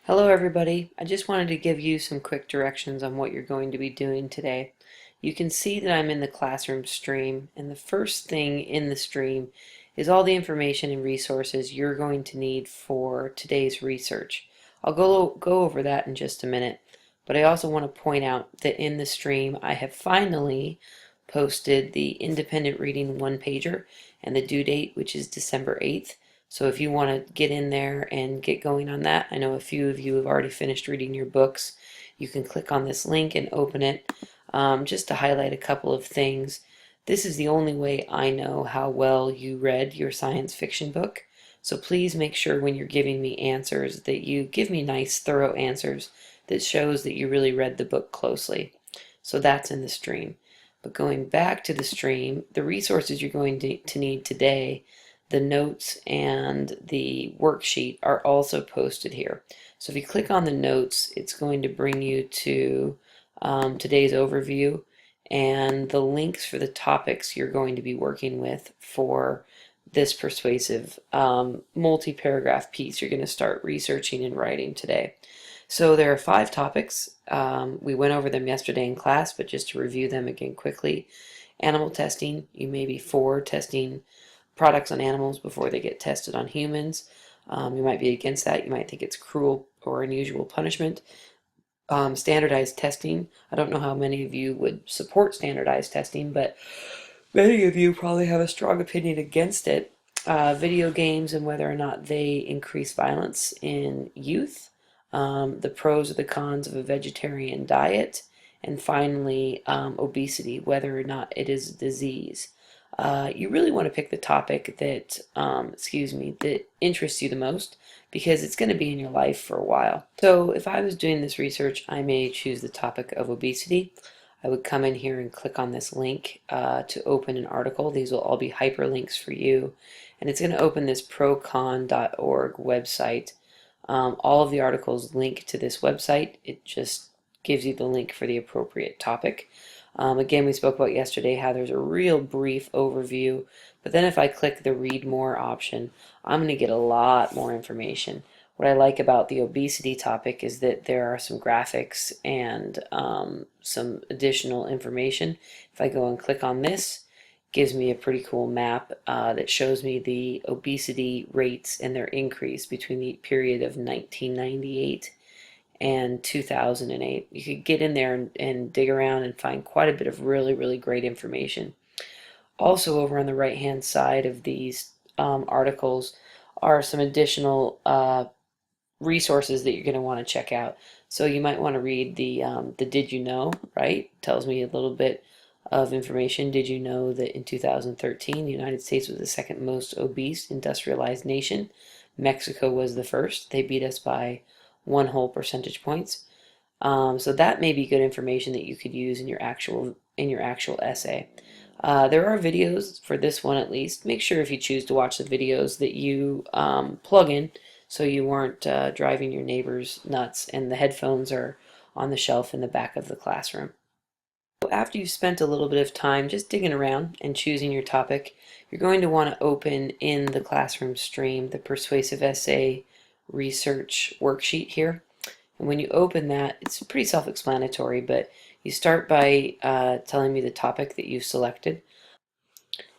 Hello everybody. I just wanted to give you some quick directions on what you're going to be doing today. You can see that I'm in the classroom stream, and the first thing in the stream is all the information and resources you're going to need for today's research. I'll go over that in just a minute, but I also want to point out that in the stream I have finally posted the independent reading one-pager and the due date, which is December 8th. So if you want to get in there and get going on that, I know a few of you have already finished reading your books. You can click on this link and open it. Just to highlight a couple of things. This is the only way I know how well you read your science fiction book. So please make sure when you're giving me answers that you give me nice, thorough answers that shows that you really read the book closely. So that's in the stream. But going back to the stream, the resources you're going to need today, the notes and the worksheet, are also posted here. So if you click on the notes, it's going to bring you to today's overview and the links for the topics you're going to be working with for this persuasive multi-paragraph piece you're going to start researching and writing today. So there are 5 topics. We went over them yesterday in class, but just to review them again quickly. Animal testing. You may be for testing products on animals before they get tested on humans. You might be against that. You might think it's cruel or unusual punishment. Standardized testing. I don't know how many of you would support standardized testing, but many of you probably have a strong opinion against it. Video games and whether or not they increase violence in youth. The pros or the cons of a vegetarian diet. And finally, obesity, whether or not it is a disease. You really want to pick the topic that, that interests you the most, because it's going to be in your life for a while. So if I was doing this research, I may choose the topic of obesity. I would come in here and click on this link to open an article. These will all be hyperlinks for you. And it's going to open this procon.org website. All of the articles link to this website. It just gives you the link for the appropriate topic. Again, we spoke about yesterday how there's a real brief overview, but then if I click the read more option, I'm going to get a lot more information. What I like about the obesity topic is that there are some graphics and some additional information. If I go and click on this, it gives me a pretty cool map that shows me the obesity rates and their increase between the period of 1998 and 2008. You could get in there and dig around and find quite a bit of really, really great information. Also, over on the right hand side of these articles are some additional resources that you're going to want to check out. So you might want to read the Did You Know, right? Tells me a little bit of information. Did you know that in 2013 the United States was the second most obese industrialized nation? Mexico was the first. They beat us by 1 whole percentage points. So that may be good information that you could use in your actual essay. There are videos for this one at least. Make sure if you choose to watch the videos that you plug in so you aren't driving your neighbors nuts, and the headphones are on the shelf in the back of the classroom. After you've spent a little bit of time just digging around and choosing your topic, you're going to want to open in the classroom stream the Persuasive Essay Research worksheet here. And when you open that, it's pretty self-explanatory, but you start by telling me the topic that you've selected.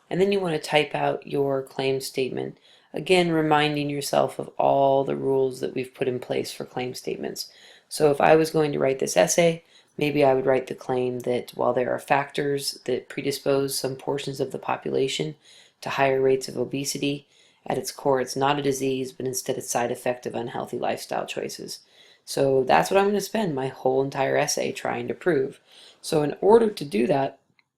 And then you want to type out your claim statement, again reminding yourself of all the rules that we've put in place for claim statements. So if I was going to write this essay, maybe I would write the claim that while there are factors that predispose some portions of the population to higher rates of obesity, at its core it's not a disease, but instead a side effect of unhealthy lifestyle choices. So that's what I'm going to spend my whole entire essay trying to prove. So in order to do that,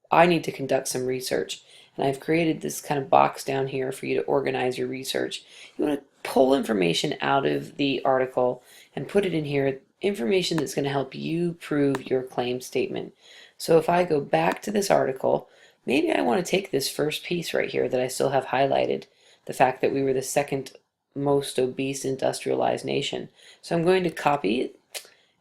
I need to conduct some research. And I've created this kind of box down here for you to organize your research. You want to pull information out of the article and put it in here, information that's going to help you prove your claim statement. So if I go back to this article, maybe I want to take this first piece right here that I still have highlighted, the fact that we were the second most obese industrialized nation. So I'm going to copy it,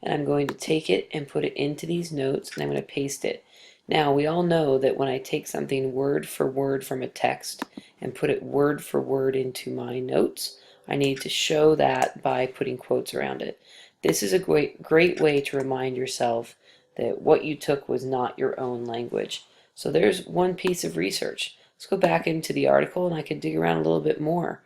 and I'm going to take it and put it into these notes, and I'm going to paste it. Now, we all know that when I take something word for word from a text and put it word for word into my notes, I need to show that by putting quotes around it. This is a great way to remind yourself that what you took was not your own language. So there's one piece of research. Let's go back into the article and I can dig around a little bit more.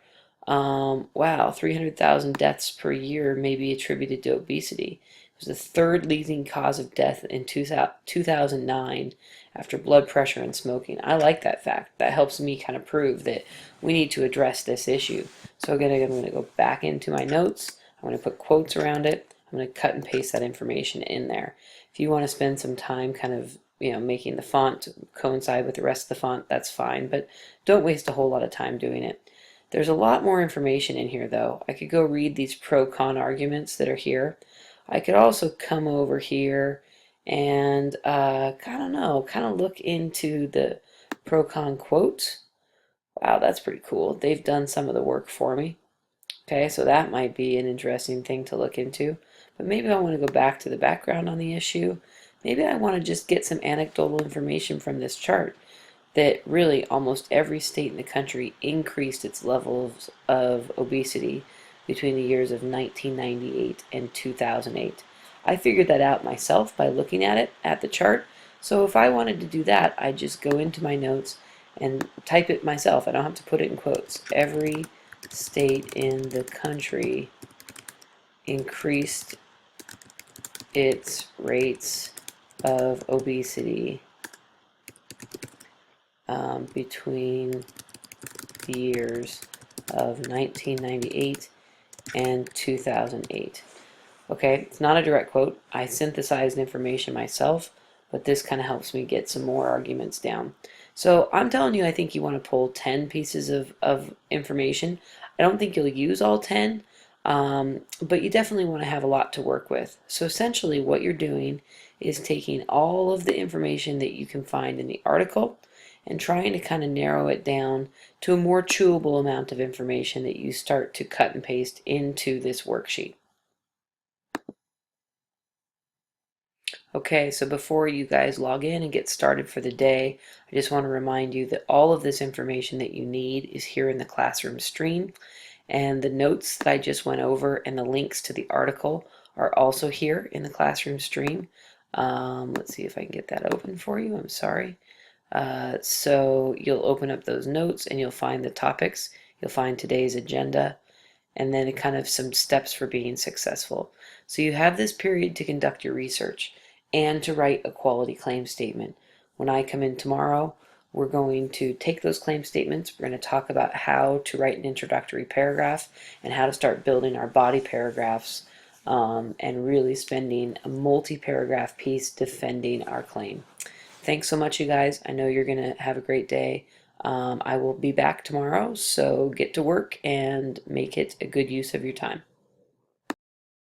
Wow, 300,000 deaths per year may be attributed to obesity. It was the third leading cause of death in 2009 after blood pressure and smoking. I like that fact. That helps me kind of prove that we need to address this issue. So again, I'm going to go back into my notes. I'm going to put quotes around it. I'm going to cut and paste that information in there. If you want to spend some time kind of making the font coincide with the rest of the font, that's fine, but don't waste a whole lot of time doing it. There's a lot more information in here though. I could go read these pro-con arguments that are here. I could also come over here and kind of look into the pro-con quotes. Wow, that's pretty cool. They've done some of the work for me. Okay, so that might be an interesting thing to look into. But maybe I want to go back to the background on the issue. Maybe I want to just get some anecdotal information from this chart that really almost every state in the country increased its levels of obesity between the years of 1998 and 2008. I figured that out myself by looking at it at the chart. So if I wanted to do that, I'd just go into my notes and type it myself. I don't have to put it in quotes. Every state in the country increased its rates of obesity between the years of 1998 and 2008. Okay, it's not a direct quote. I synthesized information myself, but this kind of helps me get some more arguments down. So I'm telling you, I think you want to pull 10 pieces of information. I don't think you'll use all 10, but you definitely want to have a lot to work with. So essentially what you're doing is taking all of the information that you can find in the article and trying to kind of narrow it down to a more chewable amount of information that you start to cut and paste into this worksheet. Okay, so before you guys log in and get started for the day, I just want to remind you that all of this information that you need is here in the classroom stream, and the notes that I just went over and the links to the article are also here in the classroom stream. Let's see if I can get that open for you. I'm sorry. So you'll open up those notes and you'll find the topics. You'll find today's agenda and then kind of some steps for being successful. So you have this period to conduct your research and to write a quality claim statement. When I come in tomorrow, we're going to take those claim statements. We're going to talk about how to write an introductory paragraph and how to start building our body paragraphs and really spending a multi-paragraph piece defending our claim. Thanks so much, you guys. I know you're going to have a great day. I will be back tomorrow, so get to work and make it a good use of your time.